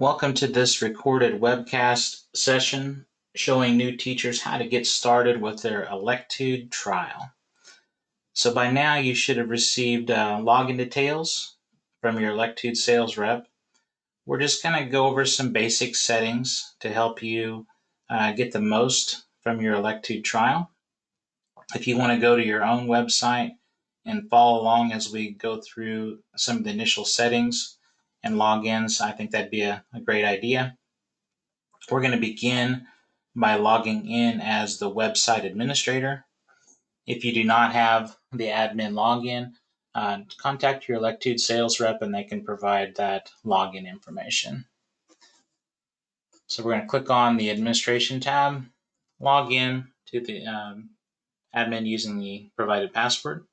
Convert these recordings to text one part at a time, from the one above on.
Welcome to this recorded webcast session showing new teachers how to get started with their Electude trial. So by now you should have received login details from your Electude sales rep. We're just going to go over some basic settings to help you get the most from your Electude trial. If you want to go to your own website and follow along as we go through some of the initial settings and logins, I think that'd be a great idea. We're going to begin by logging in as the website administrator. If you do not have the admin login, contact your Electude sales rep and they can provide that login information. So we're going to click on the administration tab, log in to the admin using the provided password.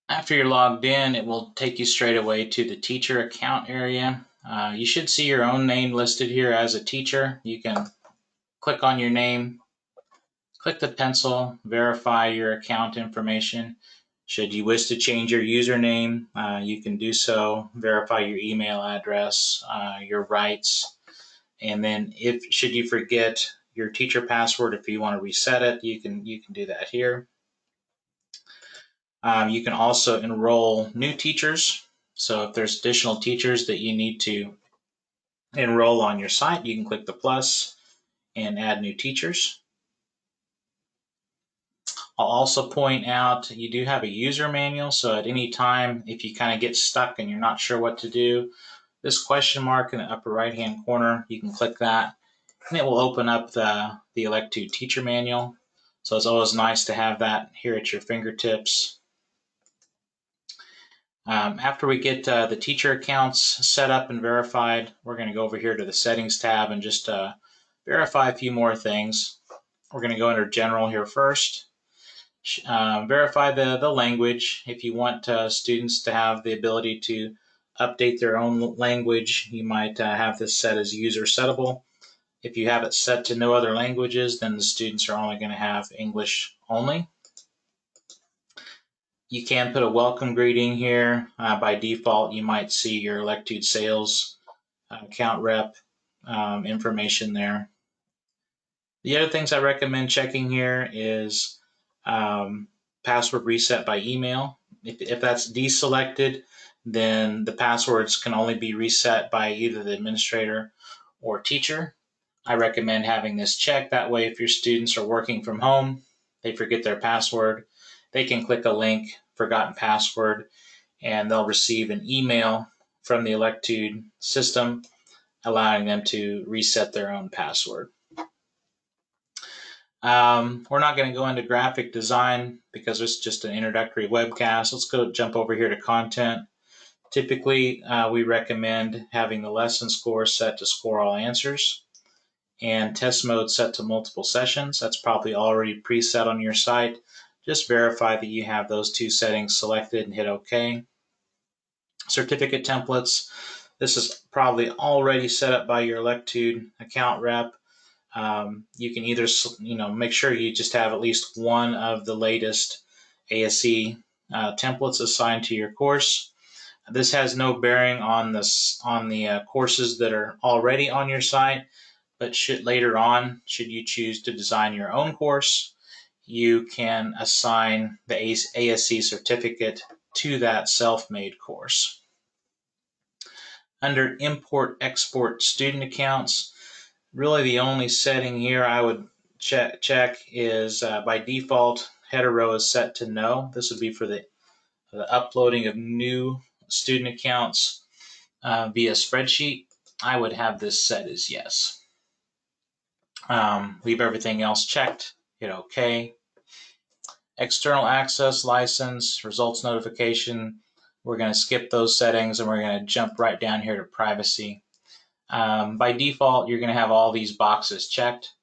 After you're logged in, it will take you straight away to the teacher account area. You should see your own name listed here as a teacher. You can click on your name, click the pencil, verify your account information. Should you wish to change your username, you can do so. Verify your email address, your rights, and then should you forget your teacher password, if you want to reset it, you can do that here. You can also enroll new teachers. So if there's additional teachers that you need to enroll on your site, you can click the plus and add new teachers. I'll also point out you do have a user manual, so at any time if you kind of get stuck and you're not sure what to do, this question mark in the upper right hand corner, you can click that and it will open up the Electude teacher manual. So it's always nice to have that here at your fingertips. After we get the teacher accounts set up and verified, we're going to go over here to the settings tab and just verify a few more things. We're going to go under general here first. Verify the language. If you want students to have the ability to update their own language, you might have this set as user settable. If you have it set to no other languages, then the students are only going to have English only. You can put a welcome greeting here. By default, you might see your Electude sales account rep information there. The other things I recommend checking here is password reset by email. If that's deselected, then the passwords can only be reset by either the administrator or teacher. I recommend having this checked. That way, if your students are working from home, they forget their password, they can click a link, forgotten password, and they'll receive an email from the Electude system allowing them to reset their own password. We're not going to go into graphic design because it's just an introductory webcast. Let's jump over here to content. Typically, we recommend having the lesson score set to score all answers and test mode set to multiple sessions. That's probably already preset on your site. Just verify that you have those two settings selected and hit OK. Certificate templates. This is probably already set up by your Electude account rep. You can either, make sure you just have at least one of the latest ASE templates assigned to your course. This has no bearing on the courses that are already on your site, but later on, should you choose to design your own course, you can assign the ASE certificate to that self-made course. Under import-export student accounts, really the only setting here I would check is by default, header row is set to no. This would be for the uploading of new student accounts via spreadsheet. I would have this set as yes. Leave everything else checked, hit OK. External access license, results notification, we're going to skip those settings and we're going to jump right down here to privacy. By default, you're going to have all these boxes checked.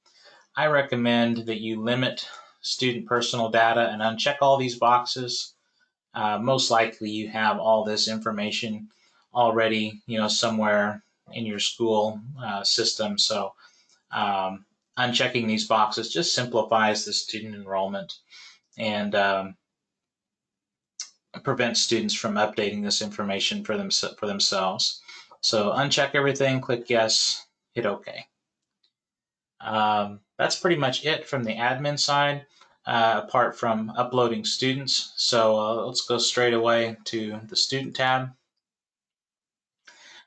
I recommend that you limit student personal data and uncheck all these boxes. Most likely you have all this information already, somewhere in your school system. So unchecking these boxes just simplifies the student enrollment and prevent students from updating this information for themselves. So uncheck everything, click yes, hit OK. That's pretty much it from the admin side, apart from uploading students. So let's go straight away to the student tab.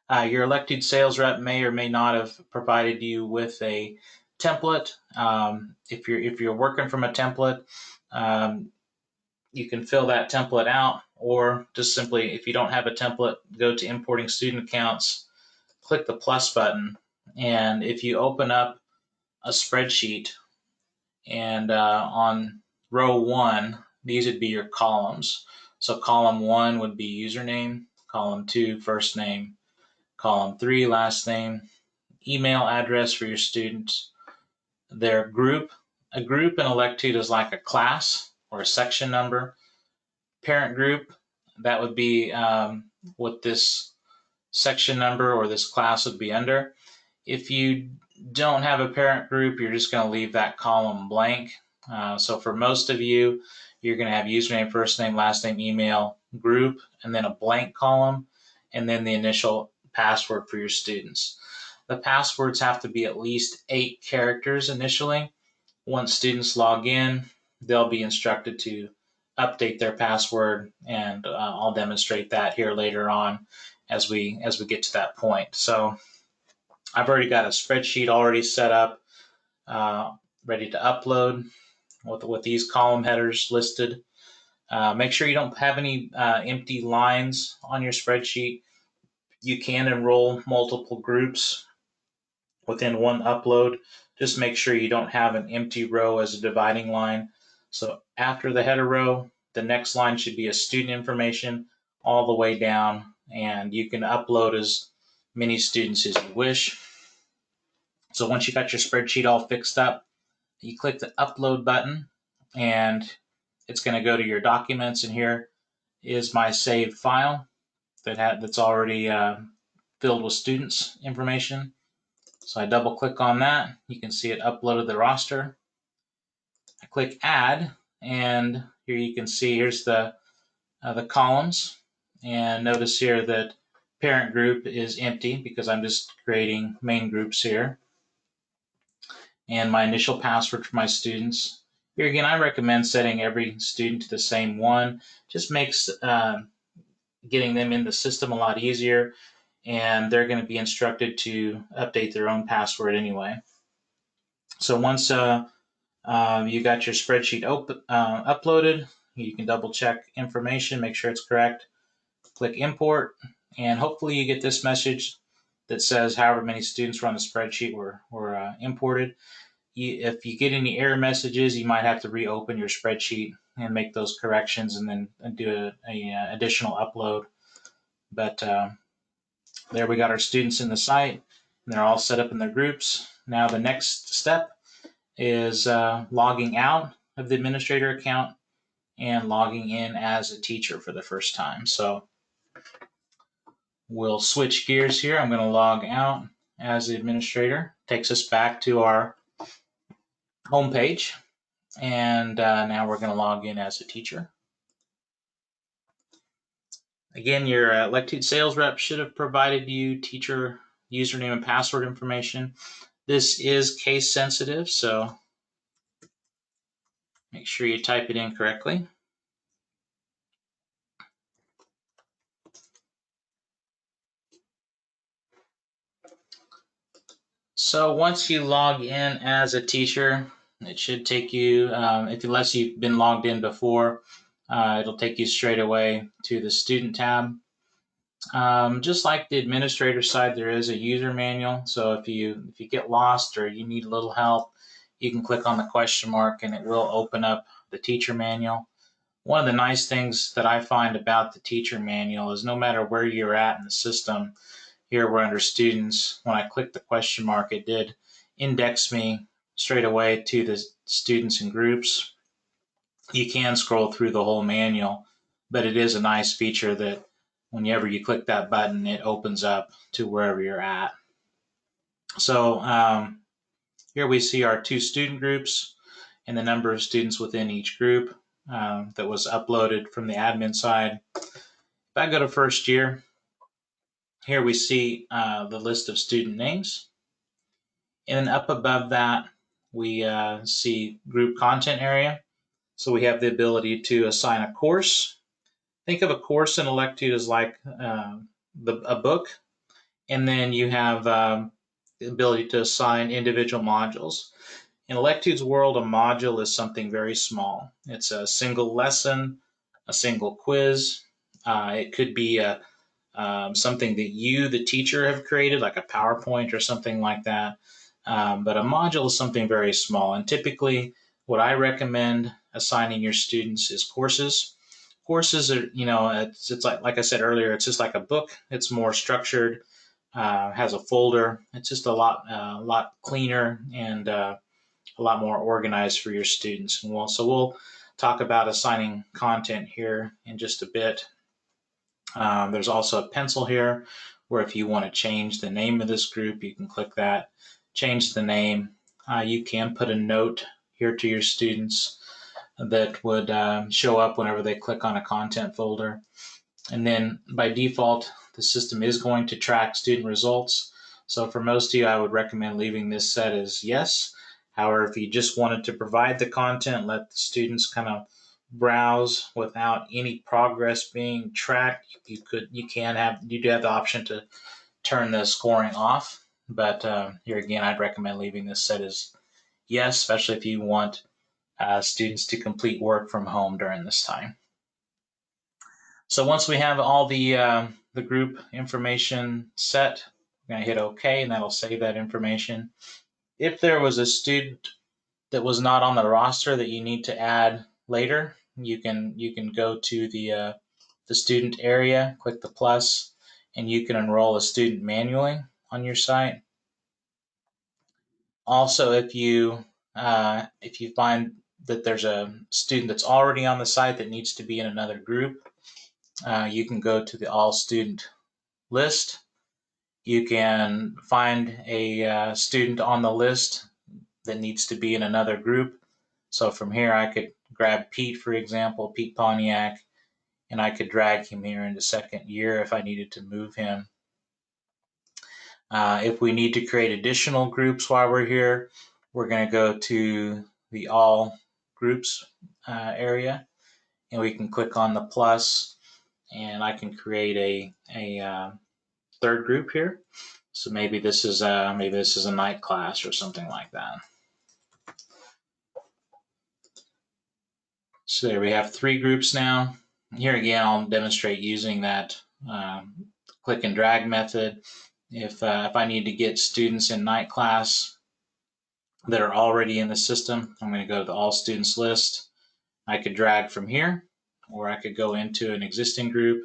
Your Electude sales rep may or may not have provided you with a template. If you're working from a template, you can fill that template out, or just simply, if you don't have a template, go to importing student accounts, click the plus button, and if you open up a spreadsheet, and on row 1, these would be your columns. So column 1 would be username, column 2 first name, column 3 last name, email address for your students, their group. A group in Electude is like a class or a section number. Parent group, that would be what this section number or this class would be under. If you don't have a parent group, you're just going to leave that column blank. So for most of you, you're going to have username, first name, last name, email, group, and then a blank column, and then the initial password for your students. The passwords have to be at least 8 characters initially. Once students log in, they'll be instructed to update their password, and I'll demonstrate that here later on as we get to that point. So I've already got a spreadsheet already set up, ready to upload with these column headers listed. Make sure you don't have any empty lines on your spreadsheet. You can enroll multiple groups within one upload. Just make sure you don't have an empty row as a dividing line. So after the header row, the next line should be a student information all the way down, and you can upload as many students as you wish. So once you got your spreadsheet all fixed up, you click the upload button, and it's going to go to your documents, and here is my saved file that's already filled with students information. So I double click on that. You can see it uploaded the roster. I click add, and here you can see here's the columns, and notice here that parent group is empty because I'm just creating main groups here, and my initial password for my students. Here again, I recommend setting every student to the same one. Just makes getting them in the system a lot easier, and they're going to be instructed to update their own password anyway. So once you got your spreadsheet uploaded, you can double check information, make sure it's correct, click import, and hopefully you get this message that says however many students were on the spreadsheet were imported. If you get any error messages, you might have to reopen your spreadsheet and make those corrections, and then do a additional upload. But there we got our students in the site, and they're all set up in their groups. Now the next step is logging out of the administrator account and logging in as a teacher for the first time. So we'll switch gears here. I'm going to log out as the administrator. Takes us back to our home page, and now we're going to log in as a teacher. Again, your Electude sales rep should have provided you teacher username and password information. This is case sensitive, so make sure you type it in correctly. So once you log in as a teacher, it should take you, unless you've been logged in before, it'll take you straight away to the student tab. Just like the administrator side, there is a user manual. So if you get lost or you need a little help, you can click on the question mark and it will open up the teacher manual. One of the nice things that I find about the teacher manual is no matter where you're at in the system, here we're under students. When I clicked the question mark, it did index me straight away to the students and groups. You can scroll through the whole manual, but it is a nice feature that whenever you click that button, it opens up to wherever you're at. So here we see our 2 student groups and the number of students within each group that was uploaded from the admin side. If I go to first year, here we see the list of student names. And then up above that, we see group content area. So we have the ability to assign a course. Think of a course in Electude as like a book, and then you have the ability to assign individual modules. In Electude's world, a module is something very small. It's a single lesson, a single quiz. It could be something that you, the teacher, have created, like a PowerPoint or something like that. But a module is something very small. And typically, what I recommend assigning your students is courses. Courses are, it's like I said earlier, it's just like a book. It's more structured, has a folder. It's just a lot cleaner and a lot more organized for your students. And we'll talk about assigning content here in just a bit. There's also a pencil here where if you want to change the name of this group, you can click that, change the name. You can put a note here to your students that would show up whenever they click on a content folder. And then by default, the system is going to track student results. So for most of you, I would recommend leaving this set as yes. However, if you just wanted to provide the content, let the students kind of browse without any progress being tracked, you do have the option to turn the scoring off. But here again, I'd recommend leaving this set as yes, especially if you want students to complete work from home during this time. So once we have all the group information set, we're going to hit OK, and that'll save that information. If there was a student that was not on the roster that you need to add later, you can go to the student area, click the plus, and you can enroll a student manually on your site. Also, if you find that there's a student that's already on the site that needs to be in another group, you can go to the all student list. You can find a student on the list that needs to be in another group. So from here, I could grab Pete, for example, Pete Pontiac, and I could drag him here into second year if I needed to move him. If we need to create additional groups while we're here, we're going to go to the all groups area, and we can click on the plus, and I can create a third group here. So maybe this is a night class or something like that. So there we have 3 groups now. Here again, I'll demonstrate using that click and drag method. If I need to get students in night class that are already in the system, I'm going to go to the all students list. I could drag from here, or I could go into an existing group.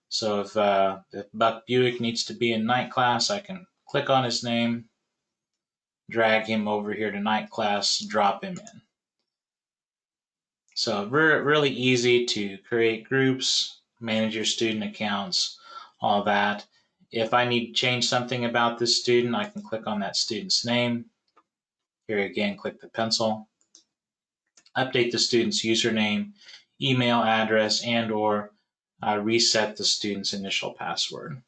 So if Buck Buick needs to be in night class, I can click on his name, drag him over here to night class, drop him in. So really easy to create groups, manage your student accounts, all that. If I need to change something about this student, I can click on that student's name. Here again, click the pencil. Update the student's username, email address, and or reset the student's initial password.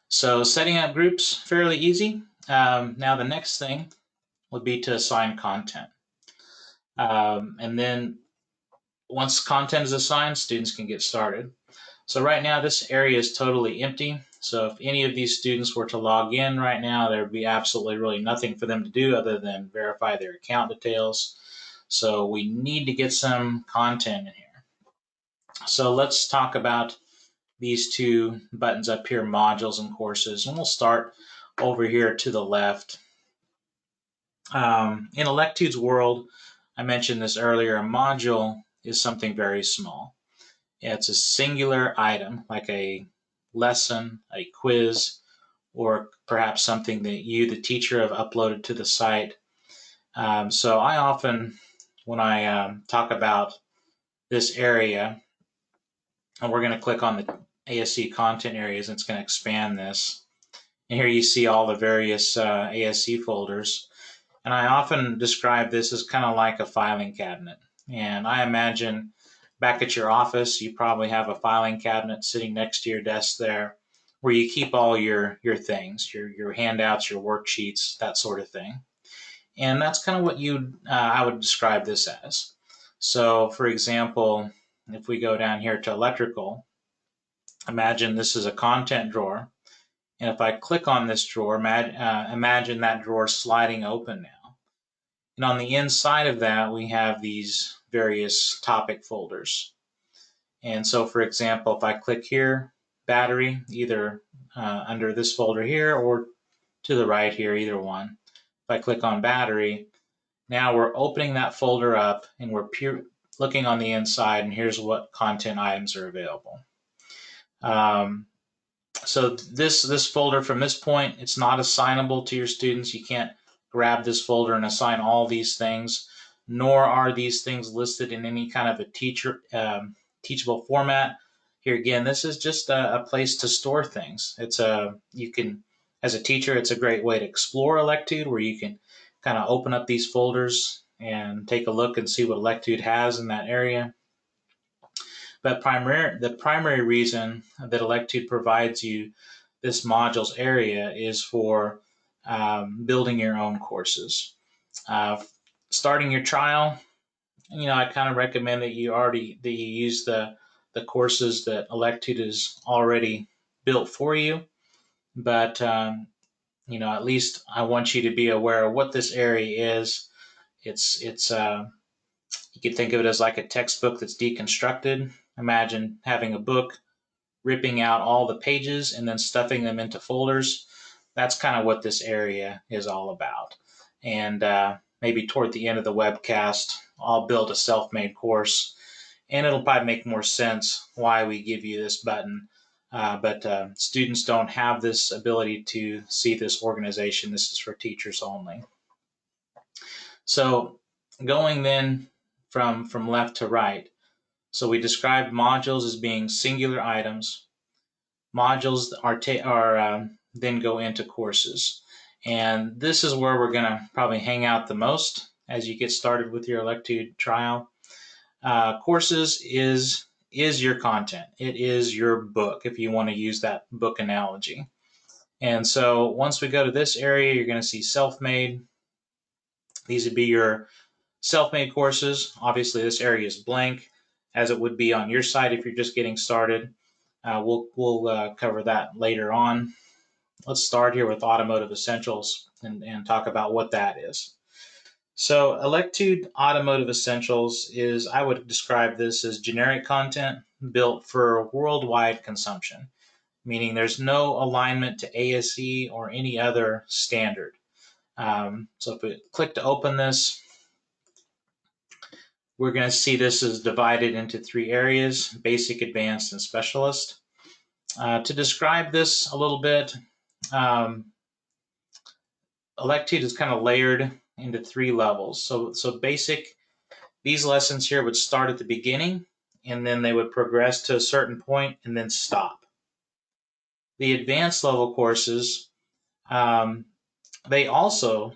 So setting up groups, fairly easy. Now the next thing would be to assign content. And then once content is assigned, students can get started. So right now this area is totally empty. So if any of these students were to log in right now, there would be absolutely really nothing for them to do other than verify their account details. So we need to get some content in here. So let's talk about these 2 buttons up here, modules and courses, and we'll start over here to the left. In Electude's world, I mentioned this earlier, a module is something very small. It's a singular item, like a lesson, a quiz, or perhaps something that you, the teacher, have uploaded to the site. So I often, when I talk about this area, and we're going to click on the ASC content areas, and it's going to expand this. And here you see all the various ASC folders. And I often describe this as kind of like a filing cabinet. And I imagine back at your office, you probably have a filing cabinet sitting next to your desk there where you keep all your things, your handouts, your worksheets, that sort of thing. And that's kind of what I would describe this as. So for example, if we go down here to electrical, imagine this is a content drawer. And if I click on this drawer, imagine that drawer sliding open now. And on the inside of that, we have these various topic folders. And so, for example, if I click here, battery, either under this folder here or to the right here, either one. If I click on battery, now we're opening that folder up and we're looking on the inside, and here's what content items are available. So this folder from this point, it's not assignable to your students. You can't grab this folder and assign all these things, nor are these things listed in any kind of a teachable format. Here again, this is just a place to store things. You can, as a teacher, it's a great way to explore Electude, where you can kind of open up these folders and take a look and see what Electude has in that area. But the primary reason that Electude provides you this modules area is for building your own courses. Starting your trial, I kind of recommend that you use the courses that Electude is already built for you. But at least I want you to be aware of what this area is. It's you could think of it as like a textbook that's deconstructed. Imagine having a book, ripping out all the pages and then stuffing them into folders. That's kind of what this area is all about. And maybe toward the end of the webcast, I'll build a self-made course, and it'll probably make more sense why we give you this button. But students don't have this ability to see this organization. This is for teachers only. So going then from left to right. So we described modules as being singular items. Modules are then go into courses. And this is where we're going to probably hang out the most as you get started with your Electude trial. Courses is your content. It is your book, if you want to use that book analogy. And so once we go to this area, you're going to see self-made. These would be your self-made courses. Obviously, this area is blank, as it would be on your side if you're just getting started. We'll cover that later on. Let's start here with Automotive Essentials and talk about what that is. So Electude Automotive Essentials is, I would describe this as generic content built for worldwide consumption, meaning there's no alignment to ASE or any other standard. So if we click to open this, we're going to see this is divided into 3 areas: basic, advanced, and specialist. To describe this a little bit, Electude is kind of layered into 3 levels. So basic, these lessons here would start at the beginning, and then they would progress to a certain point and then stop. The advanced level courses, they also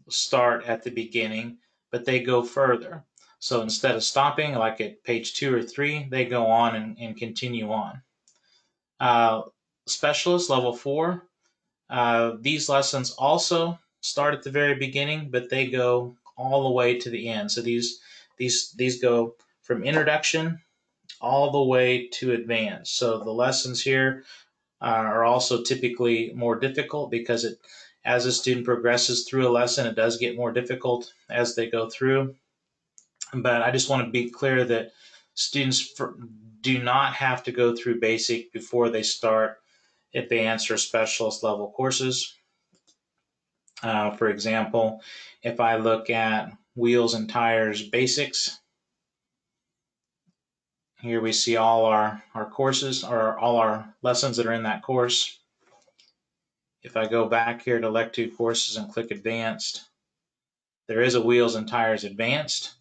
start at the beginning, but they go further. So instead of stopping like at page 2 or 3, they go on and continue on. Specialist level 4, these lessons also start at the very beginning, but they go all the way to the end. So these go from introduction all the way to advanced. So the lessons here are also typically more difficult because as a student progresses through a lesson, it does get more difficult as they go through. But I just want to be clear that students do not have to go through basic before they start advanced or specialist level courses. For example, if I look at wheels and tires basics, here we see all our courses, or all our lessons that are in that course. If I go back here to Electude courses and click advanced, there is a wheels and tires advanced.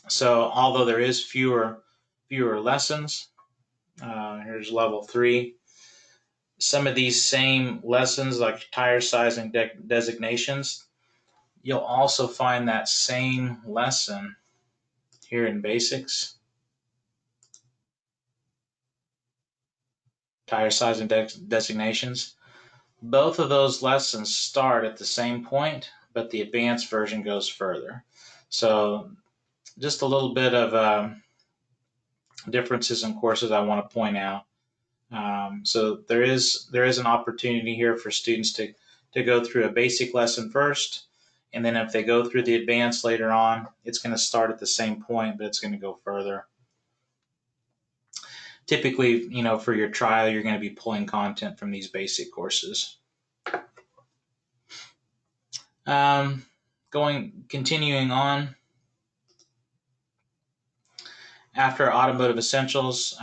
So although there is fewer lessons, here's level 3. Some of these same lessons, like tire size and designations, You'll also find that same lesson here in basics, tire size and designations. Both of those lessons start at the same point, but the advanced version goes further. So just a little bit of differences in courses I want to point out. So there is an opportunity here for students to go through a basic lesson first, and then if they go through the advanced later on, it's going to start at the same point, but it's going to go further. Typically, for your trial, you're going to be pulling content from these basic courses. Continuing on, after Automotive Essentials,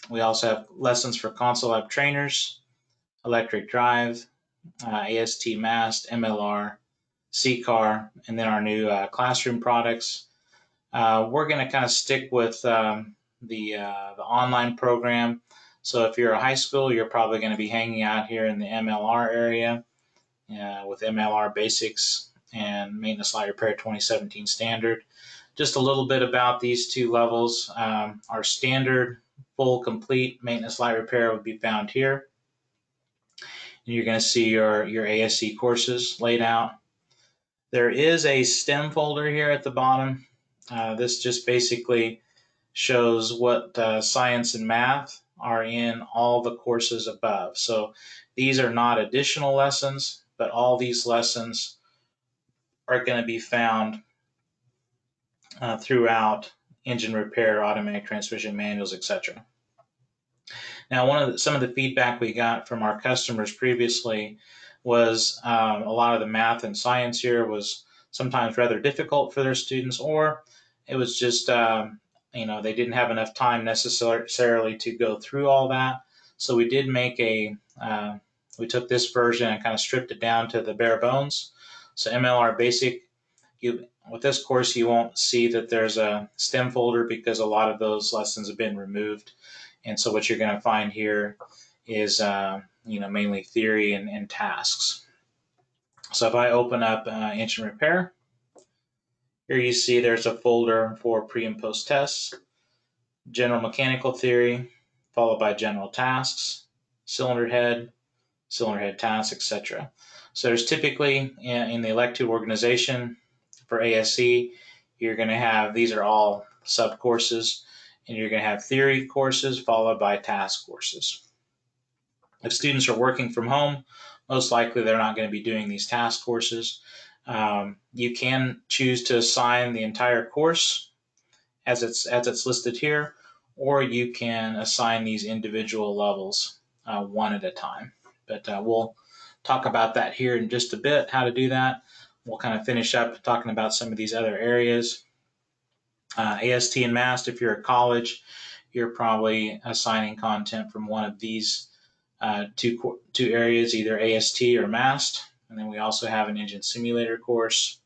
we also have lessons for console lab trainers, electric drive, AST mast, MLR, CCAR, and then our new classroom products. We're going to kind of stick with the online program. So if you're a high school, you're probably going to be hanging out here in the MLR area with MLR Basics and Maintenance Light Repair 2017 Standard. Just a little bit about these two levels. Our standard full complete maintenance light repair would be found here. And you're going to see your ASC courses laid out. There is a STEM folder here at the bottom. This just basically shows what science and math are in all the courses above. So these are not additional lessons, but all these lessons are going to be found throughout engine repair, automatic transmission manuals, etc. Now, some of the feedback we got from our customers previously was a lot of the math and science here was sometimes rather difficult for their students, or it was just they didn't have enough time necessarily to go through all that. So we did make we took this version and kind of stripped it down to the bare bones. So MLR Basic, with this course, you won't see that there's a STEM folder because a lot of those lessons have been removed. And so what you're going to find here is mainly theory and tasks. So if I open up engine repair, here you see there's a folder for pre and post tests, general mechanical theory, followed by general tasks, cylinder head tasks, etc. So there's typically in the Electude organization for ASE, you're going to have, these are all sub courses, and you're going to have theory courses followed by task courses. If students are working from home, most likely they're not going to be doing these task courses. You can choose to assign the entire course as it's listed here, or you can assign these individual levels one at a time. But we'll talk about that here in just a bit, how to do that. We'll kind of finish up talking about some of these other areas. AST and MAST, if you're at college, you're probably assigning content from one of these two areas, either AST or MAST. And then we also have an engine simulator course.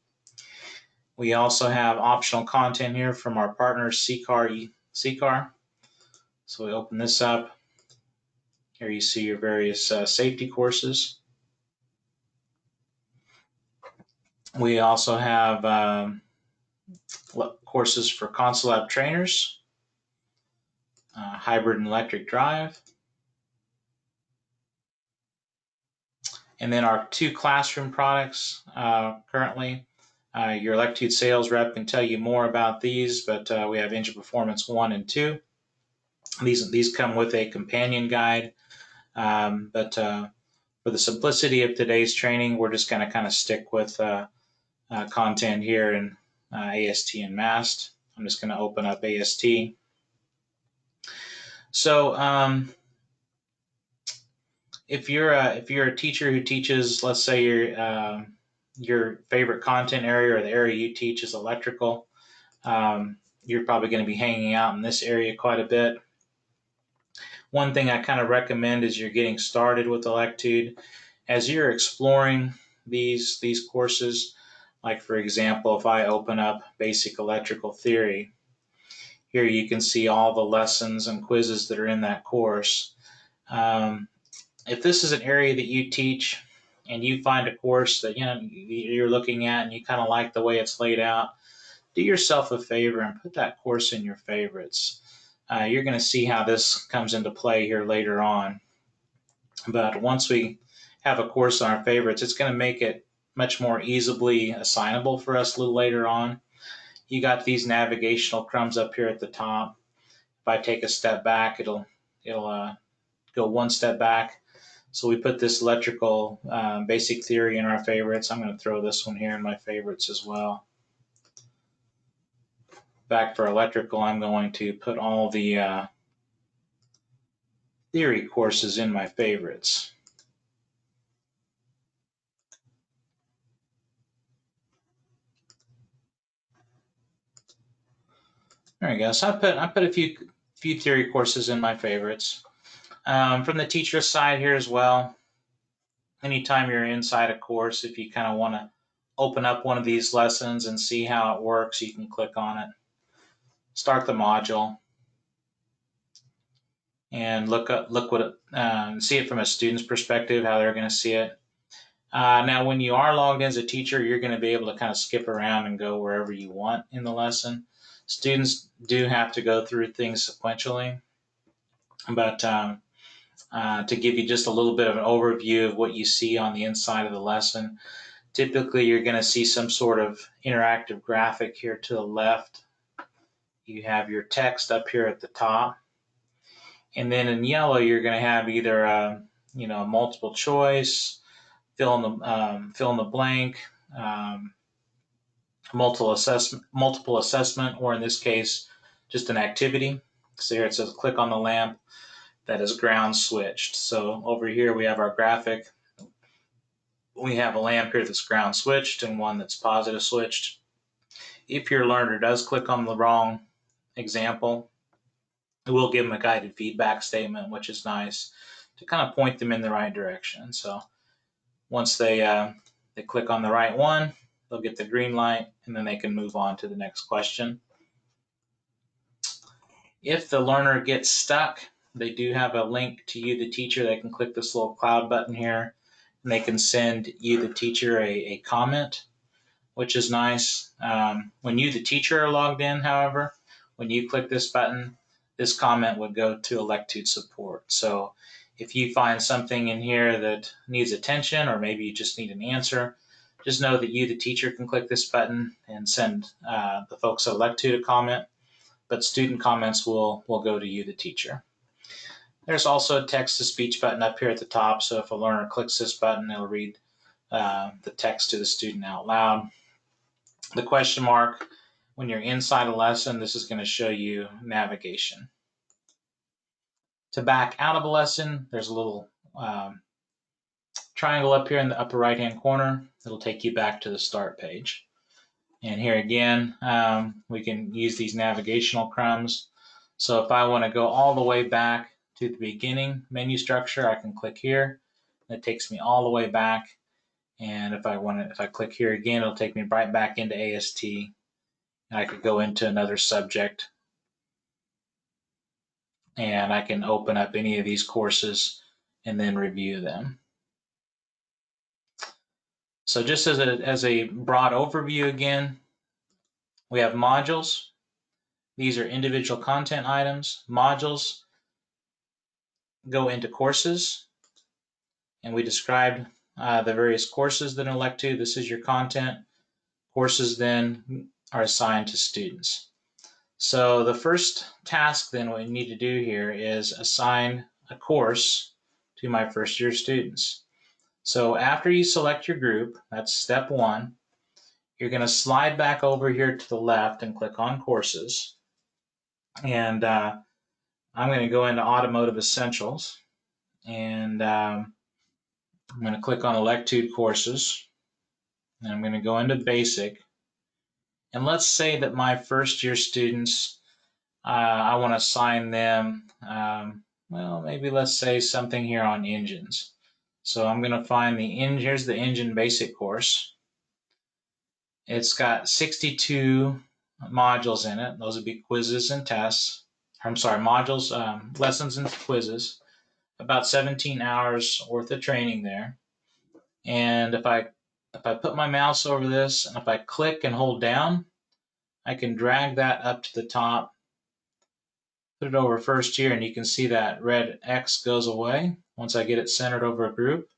We also have optional content here from our partner CCAR. So we open this up. Here you see your various safety courses. We also have courses for console lab trainers, hybrid and electric drive. And then our two classroom products currently. Your Electude sales rep can tell you more about these, but we have Engine Performance 1 and 2. These come with a companion guide, but for the simplicity of today's training, we're just going to kind of stick with content here in AST and MAST. I'm just going to open up AST. So if you're a teacher who teaches, let's say your favorite content area or the area you teach is electrical, you're probably going to be hanging out in this area quite a bit. One thing I kind of recommend as you're getting started with Electude, as you're exploring these courses, like for example, if I open up Basic Electrical Theory, here you can see all the lessons and quizzes that are in that course. If this is an area that you teach, and you find a course that you're looking at and you kind of like the way it's laid out, do yourself a favor and put that course in your favorites. You're going to see how this comes into play here later on. But once we have a course on our favorites, it's going to make it much more easily assignable for us a little later on. You got these navigational crumbs up here at the top. If I take a step back, it'll go one step back. So we put this electrical basic theory in our favorites. I'm going to throw this one here in my favorites as well. Back for electrical, I'm going to put all the theory courses in my favorites. There we go. So I put a few theory courses in my favorites. From the teacher side here as well, anytime you're inside a course, if you kind of want to open up one of these lessons and see how it works, you can click on it, start the module, and look what see it from a student's perspective, how they're going to see it. Now, when you are logged in as a teacher, you're going to be able to kind of skip around and go wherever you want in the lesson. Students do have to go through things sequentially, but to give you just a little bit of an overview of what you see on the inside of the lesson, typically you're going to see some sort of interactive graphic here to the left. You have your text up here at the top. And then in yellow, you're going to have either a multiple choice, fill in the blank, multiple assessment, or in this case, just an activity. So here it says click on the lamp that is ground switched. So over here we have our graphic. We have a lamp here that's ground switched and one that's positive switched. If your learner does click on the wrong example, we'll give them a guided feedback statement, which is nice to kind of point them in the right direction. So once they click on the right one, they'll get the green light, and then they can move on to the next question. If the learner gets stuck, they do have a link to you, the teacher. They can click this little cloud button here, and they can send you, the teacher, a comment, which is nice. When you, the teacher, are logged in, however, when you click this button, this comment would go to Electude support. So if you find something in here that needs attention, or maybe you just need an answer, just know that you, the teacher, can click this button and send the folks at Electude a comment, but student comments will go to you, the teacher. There's also a text-to-speech button up here at the top, so if a learner clicks this button, it'll read the text to the student out loud. The question mark, when you're inside a lesson, this is going to show you navigation. To back out of a lesson, there's a little triangle up here in the upper right-hand corner. It'll take you back to the start page. And here again, we can use these navigational crumbs. So if I want to go all the way back to the beginning menu structure, I can click here. It takes me all the way back. And if I click here again, it'll take me right back into AST. I could go into another subject, and I can open up any of these courses and then review them. So just as a broad overview again, we have modules. These are individual content items. Modules go into courses, and we described the various courses that elect to. This is your content. Courses then are assigned to students. So the first task then what we need to do here is assign a course to my first year students. So after you select your group, that's step one, you're going to slide back over here to the left and click on courses. And I'm going to go into Automotive Essentials, and I'm going to click on Electude Courses, and I'm going to go into Basic. And let's say that my first year students, I want to assign them, well, maybe let's say something here on engines. So I'm going to find here's the engine basic course. It's got 62 modules in it. Those would be quizzes and tests. I'm sorry, modules, lessons and quizzes. About 17 hours worth of training there. And if I put my mouse over this, and if I click and hold down, I can drag that up to the top, put it over first year, and you can see that red X goes away once I get it centered over a group.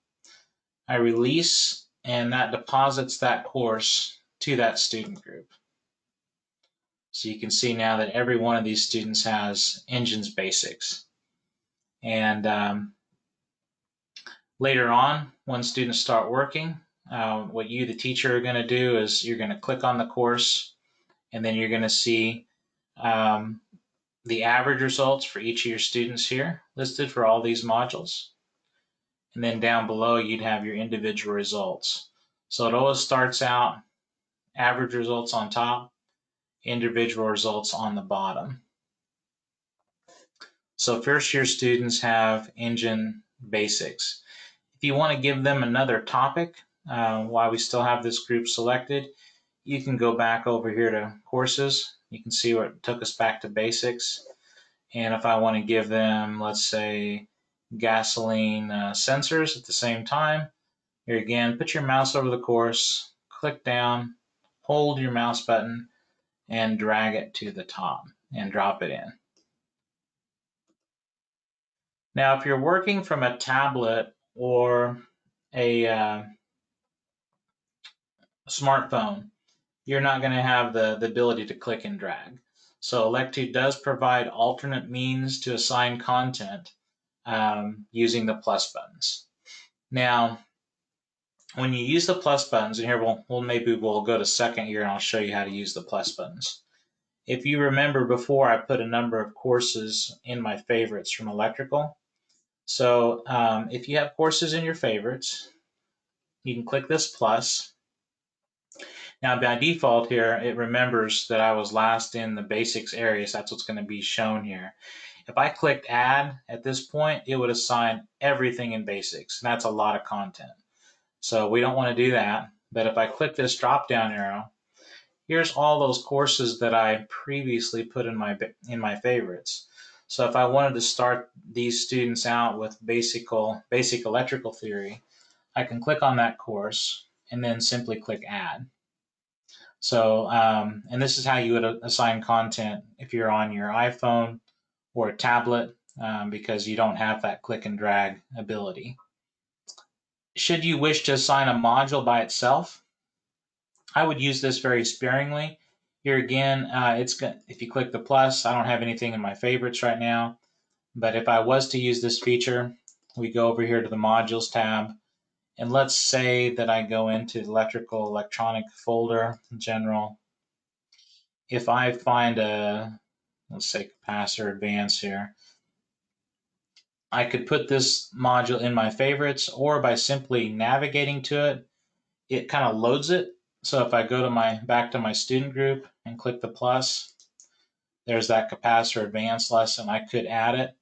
I release, and that deposits that course to that student group. So you can see now that every one of these students has engines basics. And later on, when students start working, what you, the teacher, are going to do is you're going to click on the course, and then you're going to see the average results for each of your students here listed for all these modules. And then down below, you'd have your individual results. So it always starts out average results on top, individual results on the bottom. So first year students have engine basics. If you want to give them another topic, while we still have this group selected, you can go back over here to courses. You can see what took us back to basics. And if I want to give them, let's say, gasoline sensors at the same time, here again, put your mouse over the course, click down, hold your mouse button, and drag it to the top and drop it in. Now, if you're working from a tablet or a smartphone, you're not going to have the ability to click and drag. So Electude does provide alternate means to assign content using the plus buttons. Now, when you use the plus buttons, and here maybe we'll go to second year and I'll show you how to use the plus buttons. If you remember before, I put a number of courses in my favorites from electrical. So if you have courses in your favorites, you can click this plus. Now by default here, it remembers that I was last in the basics area, so that's what's going to be shown here. If I clicked add at this point, it would assign everything in basics, and that's a lot of content. So we don't want to do that, but if I click this drop down arrow, here's all those courses that I previously put in my favorites. So if I wanted to start these students out with basic electrical theory, I can click on that course and then simply click add. So, and this is how you would assign content if you're on your iPhone or a tablet, because you don't have that click and drag ability. Should you wish to assign a module by itself, I would use this very sparingly. Here again, if you click the plus, I don't have anything in my favorites right now, but if I was to use this feature, we go over here to the modules tab, and let's say that I go into the electrical electronic folder, general. If I find let's say capacitor advance here, I could put this module in my favorites, or by simply navigating to it, it kind of loads it. So if I go to back to my student group and click the plus, there's that capacitor advanced lesson. I could add it,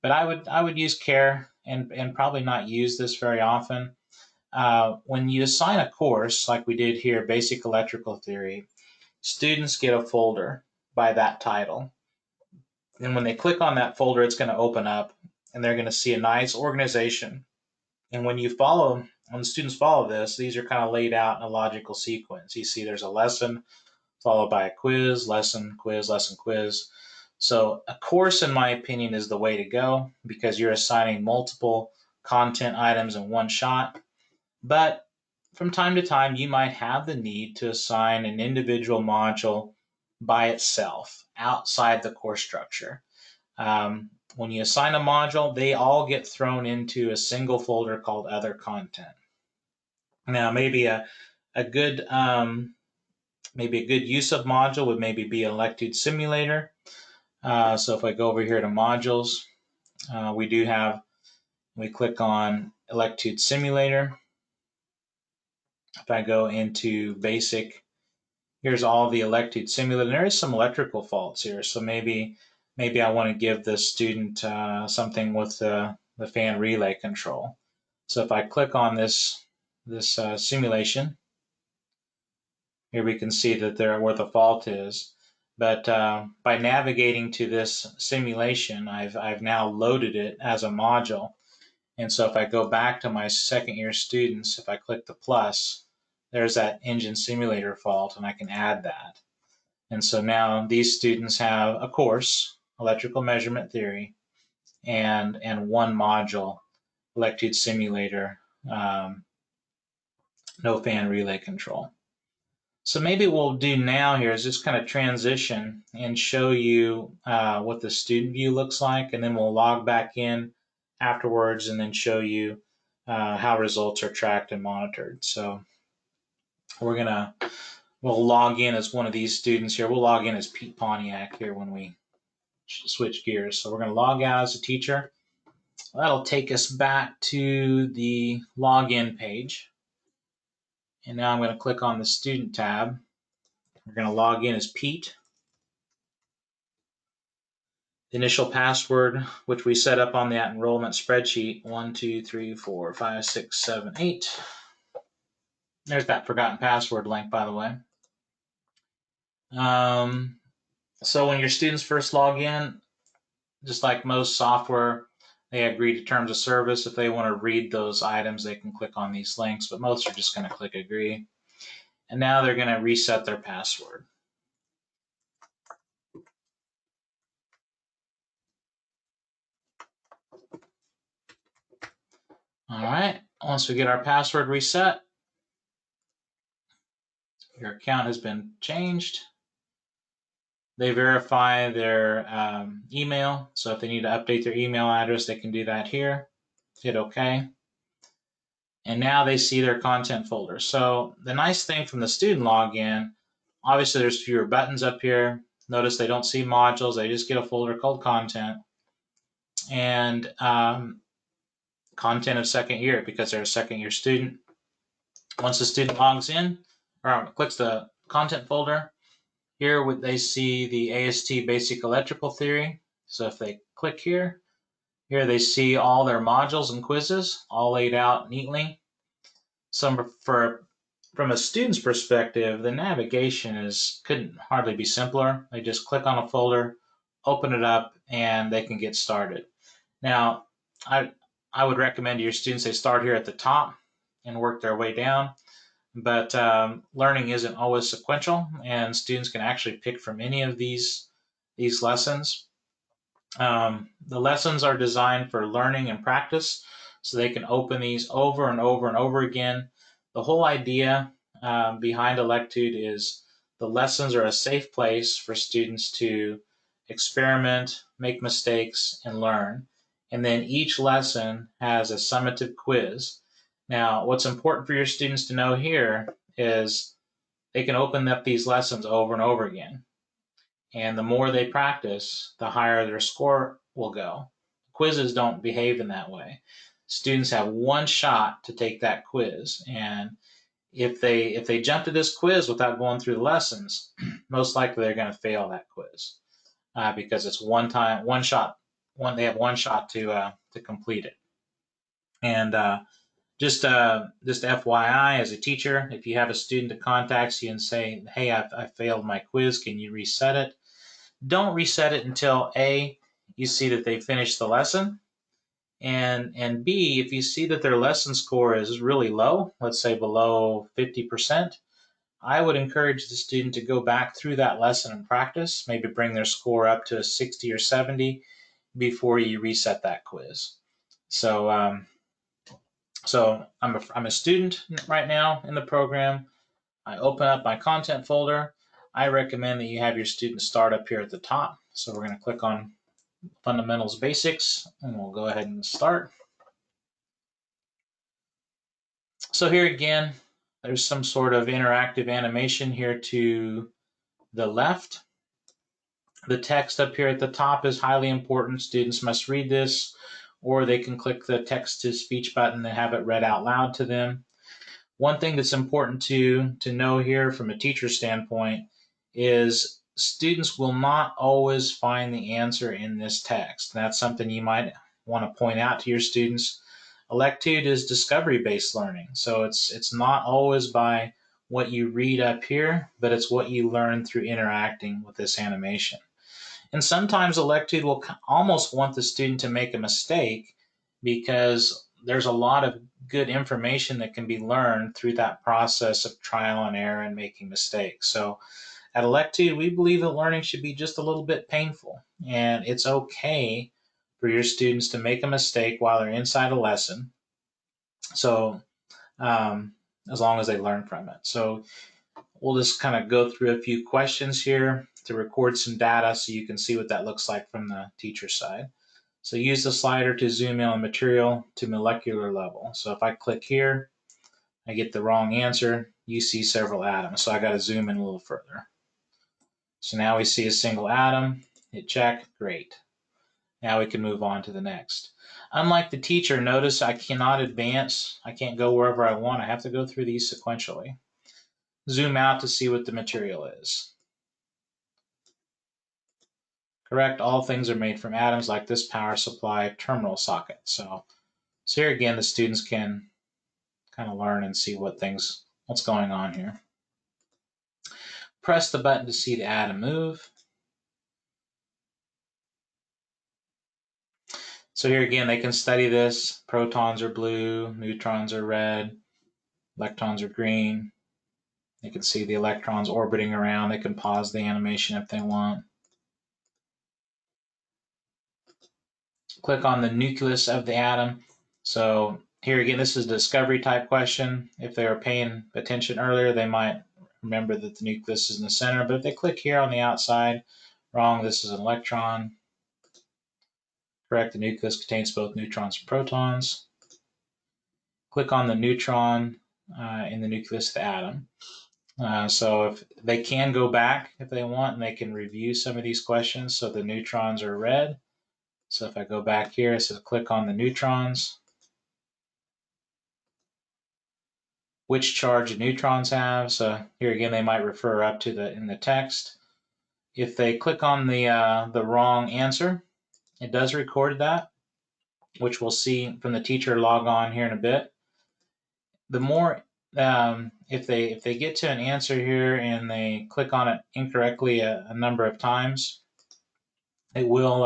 but I would use care and probably not use this very often. When you assign a course like we did here, Basic Electrical Theory, students get a folder by that title. And when they click on that folder, it's going to open up and they're going to see a nice organization. And when the students follow this, these are kind of laid out in a logical sequence. You see there's a lesson followed by a quiz, lesson, quiz, lesson, quiz. So a course, in my opinion, is the way to go because you're assigning multiple content items in one shot. But from time to time, you might have the need to assign an individual module by itself outside the course structure. When you assign a module, they all get thrown into a single folder called other content. Now, maybe a good use of module would maybe be Electude Simulator. So if I go over here to modules, we click on Electude Simulator. If I go into basic, here's all the Electude Simulator. There is some electrical faults here, so maybe I want to give the student something with the fan relay control. So if I click on this simulation, here we can see that where the fault is. But by navigating to this simulation, I've now loaded it as a module. And so if I go back to my second year students, if I click the plus, there's that engine simulator fault, and I can add that. And so now these students have a course, electrical measurement theory, and one module, Electude simulator, no fan relay control. So maybe what we'll do now here is just kind of transition and show you what the student view looks like, and then we'll log back in afterwards and then show you how results are tracked and monitored. So we'll log in as one of these students here. We'll log in as Pete Pontiac here when we switch gears. So we're going to log out as a teacher. That'll take us back to the login page. And now I'm going to click on the student tab. We're going to log in as Pete. The initial password, which we set up on that enrollment spreadsheet, 1, 2, 3, 4, 5, 6, 7, 8. There's that forgotten password link, by the way. So when your students first log in, just like most software, they agree to terms of service. If they want to read those items, they can click on these links, but most are just going to click agree. And now they're going to reset their password. All right, once we get our password reset, your account has been changed. They verify their email, so if they need to update their email address, they can do that here. Hit OK. And now they see their content folder. So the nice thing from the student login, obviously there's fewer buttons up here. Notice they don't see modules, they just get a folder called content. And content of second year, because they're a second year student. Once the student logs in, or clicks the content folder, here they see the AST Basic Electrical Theory. So if they click here they see all their modules and quizzes all laid out neatly. From a student's perspective, the navigation couldn't hardly be simpler. They just click on a folder, open it up, and they can get started. Now, I would recommend to your students they start here at the top and work their way down. But learning isn't always sequential, and students can actually pick from any of these lessons. The lessons are designed for learning and practice, so they can open these over and over and over again. The whole idea behind Electude is the lessons are a safe place for students to experiment, make mistakes, and learn. And then each lesson has a summative quiz. Now, what's important for your students to know here is they can open up these lessons over and over again. And the more they practice, the higher their score will go. Quizzes don't behave in that way. Students have one shot to take that quiz. And if they jump to this quiz without going through the lessons, most likely they're going to fail that quiz because it's they have one shot to complete it. And just FYI, as a teacher, if you have a student that contacts you and say, hey, I failed my quiz, can you reset it? Don't reset it until A, you see that they finished the lesson, and B, if you see that their lesson score is really low, let's say below 50%, I would encourage the student to go back through that lesson and practice, maybe bring their score up to a 60 or 70 before you reset that quiz. So I'm a student right now in the program. I open up my content folder. I recommend that you have your students start up here at the top. So we're going to click on Fundamentals Basics, and we'll go ahead and start. So here again, there's some sort of interactive animation here to the left. The text up here at the top is highly important. Students must read this, or they can click the text-to-speech button and have it read out loud to them. One thing that's important to know here from a teacher standpoint is students will not always find the answer in this text. That's something you might want to point out to your students. Electude is discovery-based learning, so it's not always by what you read up here, but it's what you learn through interacting with this animation. And sometimes Electude will almost want the student to make a mistake because there's a lot of good information that can be learned through that process of trial and error and making mistakes. So at Electude, we believe that learning should be just a little bit painful, and it's okay for your students to make a mistake while they're inside a lesson. So um, as long as they learn from it. So we'll just kind of go through a few questions here to record some data so you can see what that looks like from the teacher side. So use the slider to zoom in on material to molecular level. So if I click here, I get the wrong answer. You see several atoms, so I got to zoom in a little further. So now we see a single atom. Hit check. Great. Now we can move on to the next. Unlike the teacher, notice I cannot advance. I can't go wherever I want. I have to go through these sequentially. Zoom out to see what the material is. Correct, all things are made from atoms like this power supply terminal socket. So here again, the students can kind of learn and see what's going on here. Press the button to see the atom move. So here again, they can study this. Protons are blue, neutrons are red, electrons are green. They can see the electrons orbiting around. They can pause the animation if they want. Click on the nucleus of the atom. So here again, this is a discovery type question. If they were paying attention earlier, they might remember that the nucleus is in the center. But if they click here on the outside, wrong, this is an electron. Correct, the nucleus contains both neutrons and protons. Click on the neutron in the nucleus of the atom. So if they can go back if they want, and they can review some of these questions. So the neutrons are red. So if I go back here, it says click on the neutrons. Which charge the neutrons have. So here again, they might refer up to in the text. If they click on the wrong answer, it does record that, which we'll see from the teacher log on here in a bit. The more if they get to an answer here and they click on it incorrectly a number of times, it will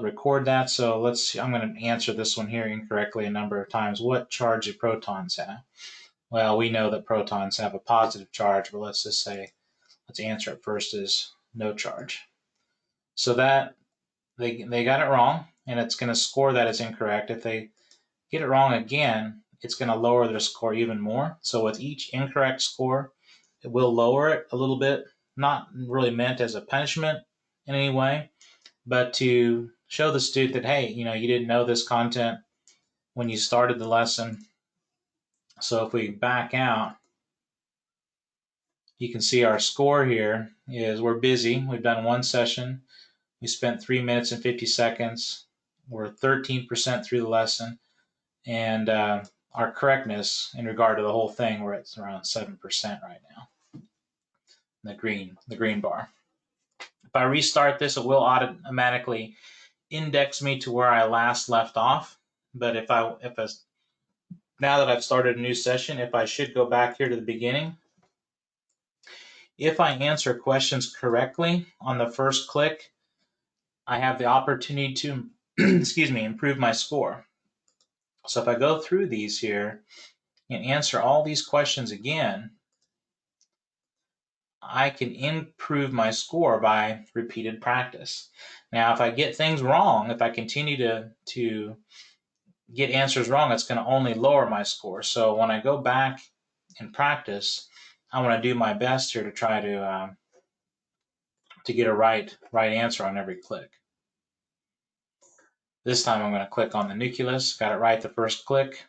record that. So let's see, I'm going to answer this one here incorrectly a number of times. What charge do protons have? Well, we know that protons have a positive charge, but let's just say, let's answer it first as no charge. So that they got it wrong, and it's going to score that as incorrect. If they get it wrong again, it's going to lower their score even more. So with each incorrect score, it will lower it a little bit, not really meant as a punishment in any way, but to show the student that, hey, you didn't know this content when you started the lesson. So if we back out, you can see our score here is we're busy. We've done one session. We spent 3 minutes and 50 seconds. We're 13% through the lesson. And our correctness in regard to the whole thing, we're at around 7% right now. The green bar. If I restart this, it will automatically index me to where I last left off. But now that I've started a new session, if I should go back here to the beginning, if I answer questions correctly on the first click, I have the opportunity to, excuse me, improve my score. So if I go through these here and answer all these questions again, I can improve my score by repeated practice. Now, if I get things wrong, if I continue to get answers wrong, it's going to only lower my score. So when I go back and practice, I want to do my best here to try to get a right answer on every click. This time I'm going to click on the nucleus. Got it right the first click.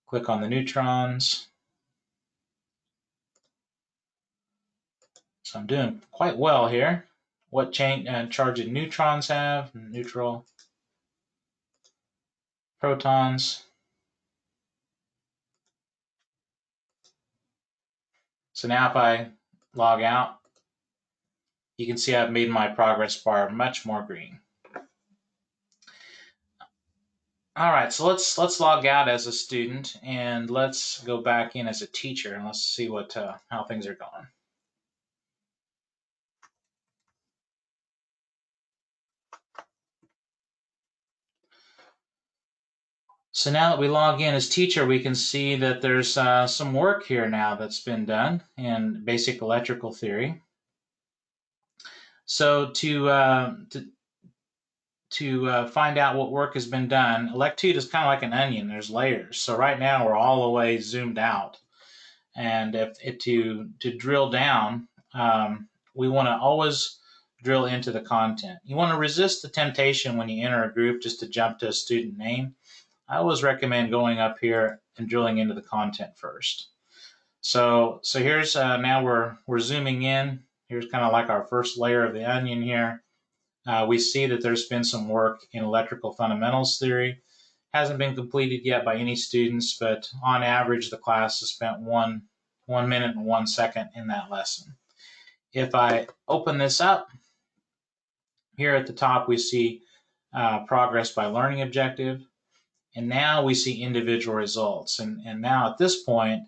Click on the neutrons. So I'm doing quite well here. What charge do neutrons have? Neutral. Protons. So now if I log out, you can see I've made my progress bar much more green. All right, so let's log out as a student and let's go back in as a teacher and let's see how things are going. So now that we log in as teacher, we can see that there's some work here now that's been done in basic electrical theory. So to find out what work has been done, Electude is kind of like an onion. There's layers. So right now we're all the way zoomed out, and to drill down, we want to always drill into the content. You want to resist the temptation when you enter a group just to jump to a student name. I always recommend going up here and drilling into the content first. So here's now we're zooming in. Here's kind of like our first layer of the onion here. We see that there's been some work in electrical fundamentals theory. Hasn't been completed yet by any students, but on average the class has spent 1 minute and 1 second in that lesson. If I open this up, here at the top we see progress by learning objective. And now we see individual results. And now at this point,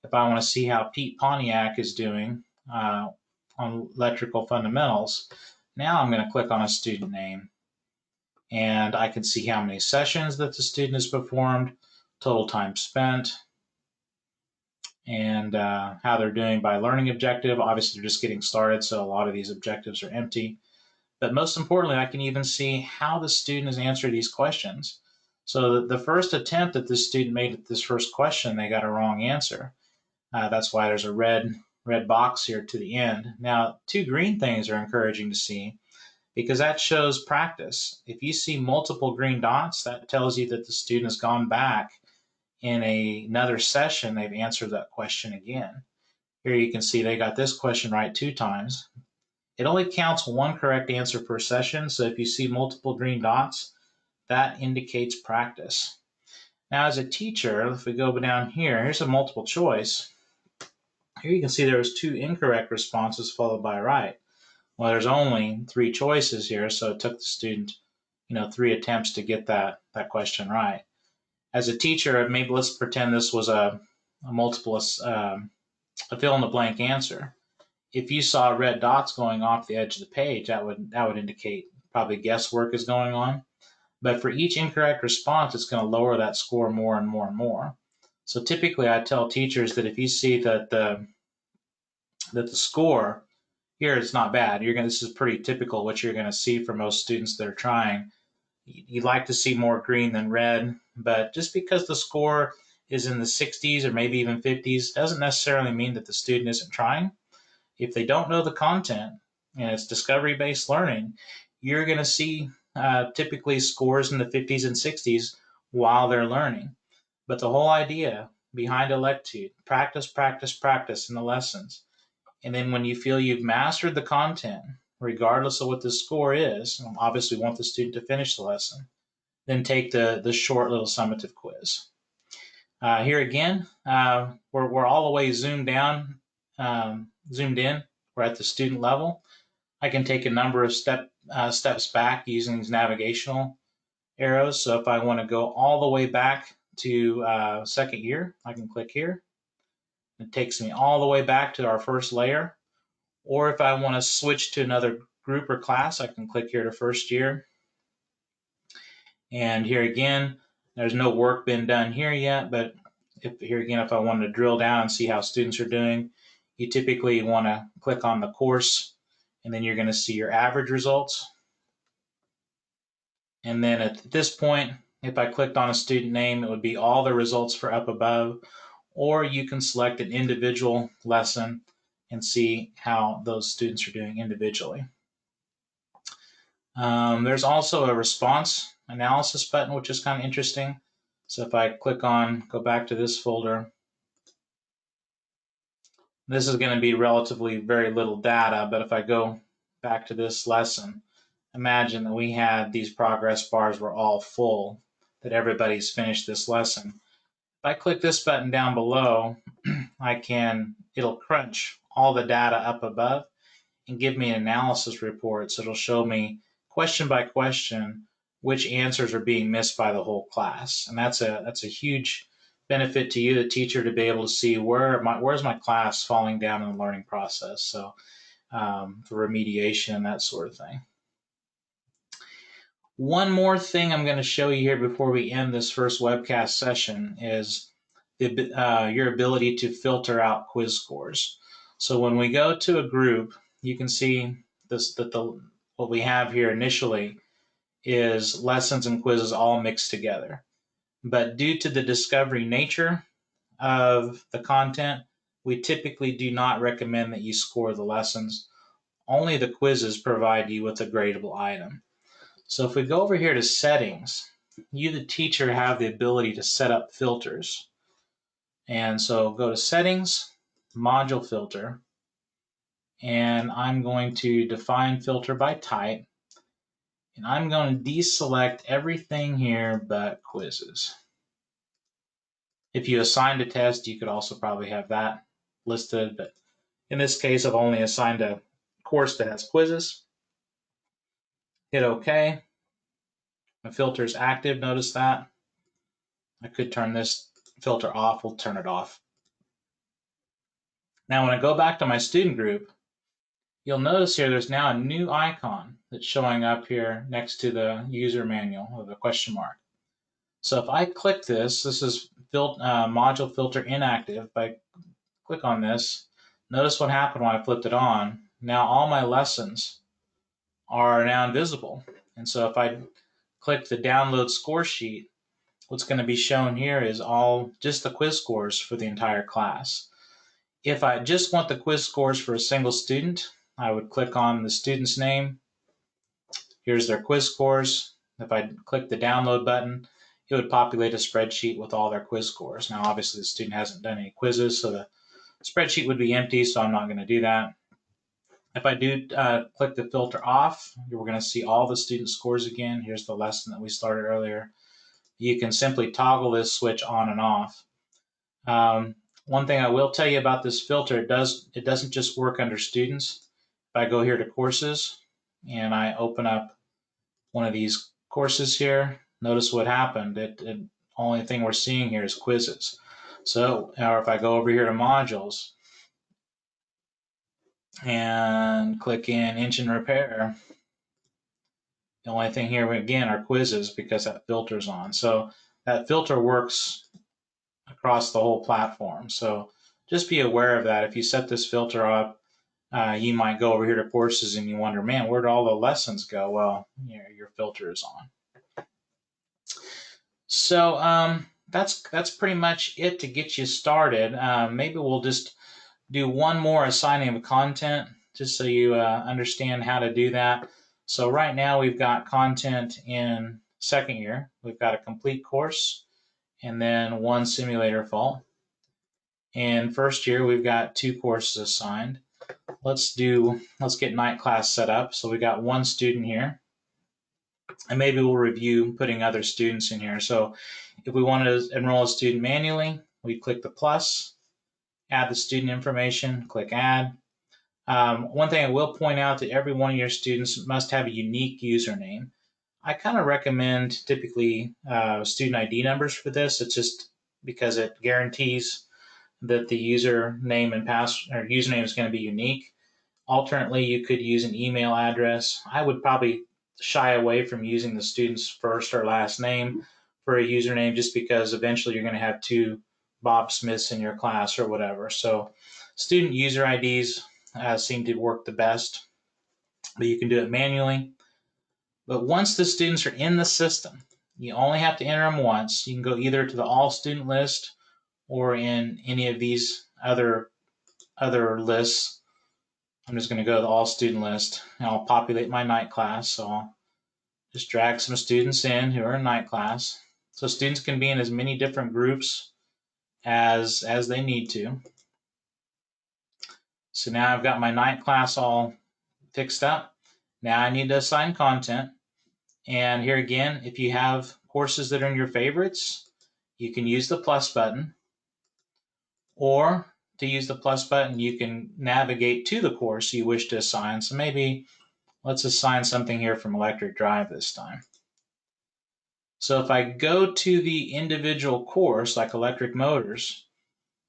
if I want to see how Pete Pontiac is doing on electrical fundamentals, now I'm going to click on a student name. And I can see how many sessions that the student has performed, total time spent, and how they're doing by learning objective. Obviously, they're just getting started, so a lot of these objectives are empty. But most importantly, I can even see how the student has answered these questions. So the first attempt that this student made at this first question, they got a wrong answer. That's why there's a red box here to the end. Now, 2 green things are encouraging to see because that shows practice. If you see multiple green dots, that tells you that the student has gone back in another session, they've answered that question again. Here you can see they got this question right 2 times. It only counts 1 correct answer per session, so if you see multiple green dots, that indicates practice. Now as a teacher, if we go down here, here's a multiple choice. Here you can see there was 2 incorrect responses followed by right. Well, there's only 3 choices here, so it took the student 3 attempts to get that question right. As a teacher, maybe let's pretend this was a multiple, a fill in the blank answer. If you saw red dots going off the edge of the page, that would indicate probably guesswork is going on. But for each incorrect response, it's going to lower that score more and more and more. So typically, I tell teachers that if you see that the score here is not bad, this is pretty typical what you're going to see for most students that are trying. You'd like to see more green than red, but just because the score is in the 60s or maybe even 50s doesn't necessarily mean that the student isn't trying. If they don't know the content and it's discovery-based learning, you're going to see typically scores in the 50s and 60s while they're learning. But the whole idea behind Electude, practice, practice, practice in the lessons. And then when you feel you've mastered the content, regardless of what the score is, obviously want the student to finish the lesson, then take the short little summative quiz. Here again, we're all the way zoomed down, zoomed in. We're at the student level. I can take a number of steps back using these navigational arrows. So if I want to go all the way back to second year, I can click here. It takes me all the way back to our first layer. Or if I want to switch to another group or class, I can click here to first year. And here again, there's no work been done here yet, but if I wanted to drill down and see how students are doing, you typically want to click on the course, and then you're going to see your average results. And then at this point, if I clicked on a student name, it would be all the results for up above, or you can select an individual lesson and see how those students are doing individually. There's also a response analysis button, which is kind of interesting. So if I go back to this folder, this is going to be relatively very little data, but if I go back to this lesson, imagine that we had these progress bars were all full, that everybody's finished this lesson. If I click this button down below, it'll crunch all the data up above and give me an analysis report. So it'll show me question by question which answers are being missed by the whole class. And that's a huge benefit to you, the teacher, to be able to see where's my class falling down in the learning process. So for remediation and that sort of thing. One more thing I'm going to show you here before we end this first webcast session is your ability to filter out quiz scores. So when we go to a group, you can see what we have here initially is lessons and quizzes all mixed together. But due to the discovery nature of the content, we typically do not recommend that you score the lessons. Only the quizzes provide you with a gradable item. So if we go over here to settings, you, the teacher, have the ability to set up filters. And so go to settings, module filter, and I'm going to define filter by type. And I'm going to deselect everything here but quizzes. If you assigned a test, you could also probably have that listed, but in this case, I've only assigned a course that has quizzes. Hit OK. My filter is active, notice that. I could turn this filter off, we'll turn it off. Now when I go back to my student group, you'll notice here there's now a new icon that's showing up here next to the user manual or the question mark. So if I click this is module filter inactive. If I click on this, notice what happened when I flipped it on. Now all my lessons are now invisible. And so if I click the download score sheet, what's going to be shown here is just the quiz scores for the entire class. If I just want the quiz scores for a single student, I would click on the student's name. Here's their quiz scores. If I click the download button, it would populate a spreadsheet with all their quiz scores. Now, obviously, the student hasn't done any quizzes, so the spreadsheet would be empty, so I'm not going to do that. If I do click the filter off, we're going to see all the student scores again. Here's the lesson that we started earlier. You can simply toggle this switch on and off. One thing I will tell you about this filter, it doesn't just work under students. If I go here to courses and I open up one of these courses here, notice what happened. The only thing we're seeing here is quizzes. So, or if I go over here to modules and click in engine repair, the only thing here again are quizzes because that filter's on. So that filter works across the whole platform. So just be aware of that. If you set this filter up, you might go over here to courses and you wonder, man, where did all the lessons go? Well, your filter is on. So that's pretty much it to get you started. Maybe we'll just do one more assigning of content just so you understand how to do that. So right now we've got content in second year. We've got a complete course and then one simulator fault. In first year, we've got 2 courses assigned. Let's get night class set up. So we got 1 student here. And maybe we'll review putting other students in here. So if we want to enroll a student manually, we click the plus, add the student information, click add. One thing I will point out that every one of your students must have a unique username. I kind of recommend typically student ID numbers for this. It's just because it guarantees that the username and username is going to be unique. Alternately, you could use an email address. I would probably shy away from using the student's first or last name for a username just because eventually you're going to have 2 Bob Smiths in your class or whatever. So student user IDs seem to work the best, but you can do it manually. But once the students are in the system, you only have to enter them once. You can go either to the all student list or in any of these other lists. I'm just going to go to the all student list and I'll populate my night class. So I'll just drag some students in who are in night class. So students can be in as many different groups as they need to. So now I've got my night class all fixed up. Now I need to assign content. And here again, if you have courses that are in your favorites, you can use the plus button. Or to use the plus button, you can navigate to the course you wish to assign. So maybe let's assign something here from electric drive this time. So if I go to the individual course, like electric motors,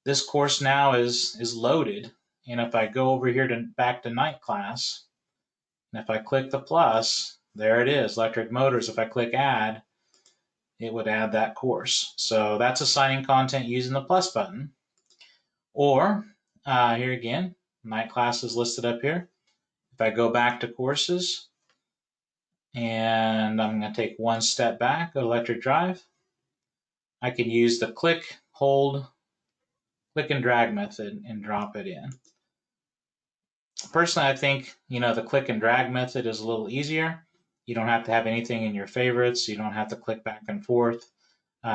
this course now is loaded. And if I go over here back to night class, and if I click the plus, There it is, electric motors. If I click add, it would add that course. So that's assigning content using the plus button. Or here again, night class is listed up here. If I go back to courses, and I'm going to take one step back, go to electric drive, I can use the click, hold, click and drag method and drop it in. Personally, I think, the click and drag method is a little easier. You don't have to have anything in your favorites. You don't have to click back and forth.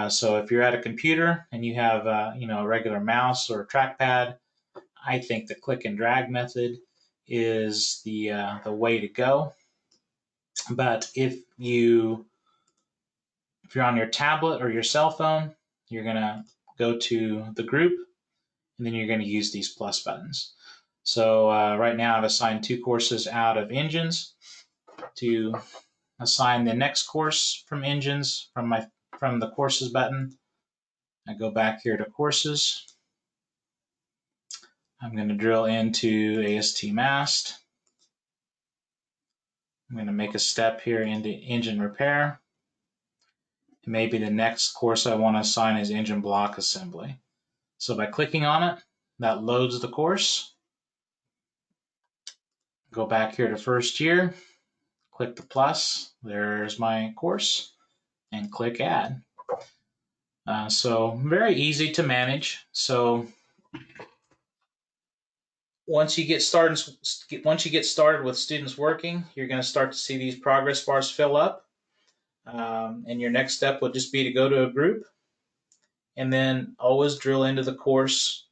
So if you're at a computer and you have, a regular mouse or a trackpad, I think the click and drag method is the way to go. But if you're on your tablet or your cell phone, you're going to go to the group, and then you're going to use these plus buttons. So right now I've assigned 2 courses out of engines. To assign the next course from engines from the courses button, I go back here to courses. I'm going to drill into AST mast. I'm going to make a step here into engine repair. Maybe the next course I want to assign is engine block assembly. So by clicking on it, that loads the course. Go back here to first year, click the plus, there's my course, and click add. So very easy to manage. So once you get started with students working, you're going to start to see these progress bars fill up. And your next step would just be to go to a group and then always drill into the course,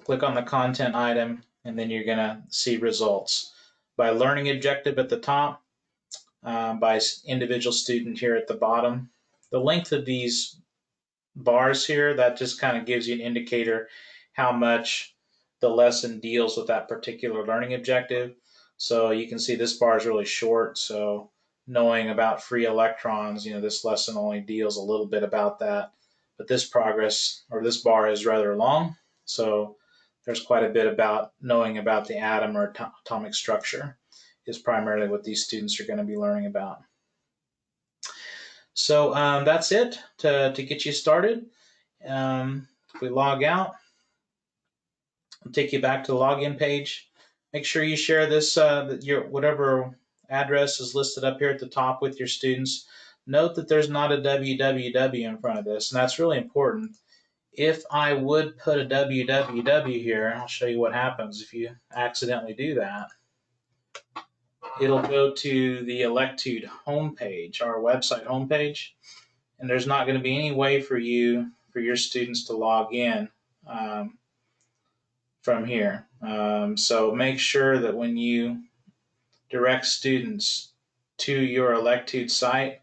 click on the content item, and then you're going to see results by learning objective at the top, by individual student here at the bottom. The length of these bars here, that just kind of gives you an indicator how much the lesson deals with that particular learning objective. So you can see this bar is really short, so knowing about free electrons, this lesson only deals a little bit about that. But this bar is rather long, so there's quite a bit about knowing about the atom or atomic structure is primarily what these students are going to be learning about. So that's it to get you started. If we log out, I'll take you back to the login page. Make sure you share this, your whatever address is listed up here at the top with your students. Note that there's not a www in front of this, and that's really important. If I would put a www here, I'll show you what happens if you accidentally do that. It'll go to the Electude homepage, our website homepage, and there's not going to be any way for your students to log in from here. So make sure that when you direct students to your Electude site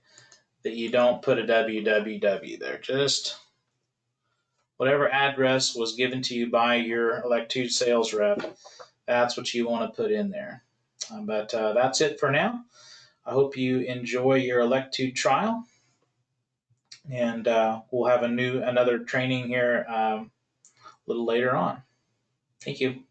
that you don't put a www there. Just whatever address was given to you by your Electude sales rep, that's what you want to put in there. But that's it for now. I hope you enjoy your Electude trial, and we'll have another training here a little later on. Thank you.